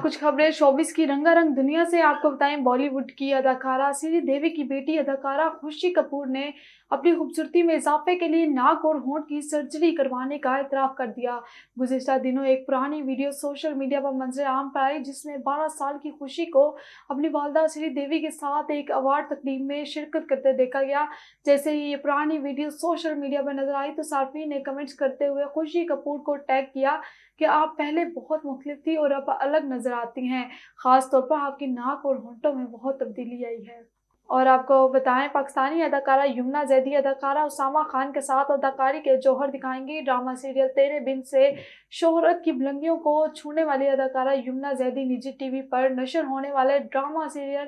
कुछ खबरें शोबिस की रंगारंग दुनिया से आपको बताएं। बॉलीवुड की अदाकारा श्रीदेवी की बेटी अदाकारा खुशी कपूर ने अपनी खूबसूरती में इजाफे के लिए नाक और होंठ की सर्जरी करवाने का इतराफ कर दिया। गुज़िश्ता दिनों एक पुरानी वीडियो सोशल मीडिया पर मंजर आम पर आई, जिसमें 12 साल की खुशी को अपनी वालदा श्रीदेवी के साथ एक अवार्ड तकरीब में शिरकत करते देखा गया। जैसे ही ये पुरानी वीडियो सोशल मीडिया पर नजर आई तो सार्फिन ने कमेंट्स करते हुए खुशी कपूर को टैग किया कि आप पहले बहुत मुख्तलिफ थी और अब अलग नजर आती हैं। खास तौर पर आपकी नाक और होंठों में बहुत तब्दीली आई है। और आपको बताएं, पाकिस्तानी अदाकारा यमुना जैदी अदाकारा उसामा खान के साथ अदाकारी के जौहर दिखाएंगी। ड्रामा सीरियल तेरे बिन से शोहरत की बुलंदियों को छूने वाली अदाकारा यमुना जैदी निजी टीवी पर नशर होने वाले ड्रामा सीरियल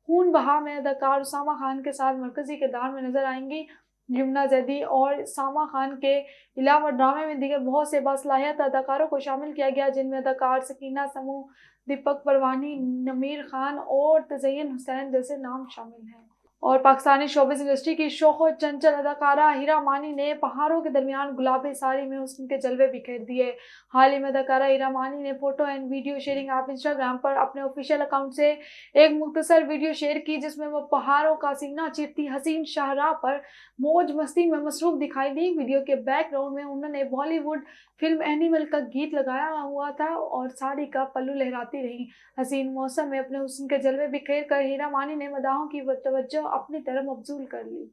खून बहा में अदाकार उसामा खान के साथ मरकजी किरदार में नजर आएंगी। यमुना जैदी और उसामा खान के अलावा ड्रामे में दीगर बहुत से बासलाहियत अदाकारों को शामिल किया गया, जिनमें अदाकार सकीना समूह, दीपक परवानी, नमीर खान और तज़य्यन हुसैन जैसे नाम शामिल हैं। और पाकिस्तानी शोबिस इंडस्ट्री की शोख चंचल अदाकारा हीरा मानी ने पहाड़ों के दरमियान गुलाबी साड़ी में हुस्न के जलवे बिखेर दिए। हाल ही में अदाकारा हीरा मानी ने photo and video sharing app Instagram पर अपने ऑफिशियल अकाउंट से एक मुख्तसर वीडियो शेयर की, जिसमें वो पहाड़ों का सीना चीरती हसीन शाहराह पर मौज मस्ती में मसरूफ दिखाई दी। वीडियो के बैकग्राउंड में उन्होंने बॉलीवुड फिल्म एनिमल का गीत लगाया हुआ था और साड़ी का पल्लू लहराती रही। हसीन मौसम में अपने हुस्न के जलवे बिखेर कर हीरा मानी ने मदाहों की तवज्जो अपनी तरफ मबजूल कर ली।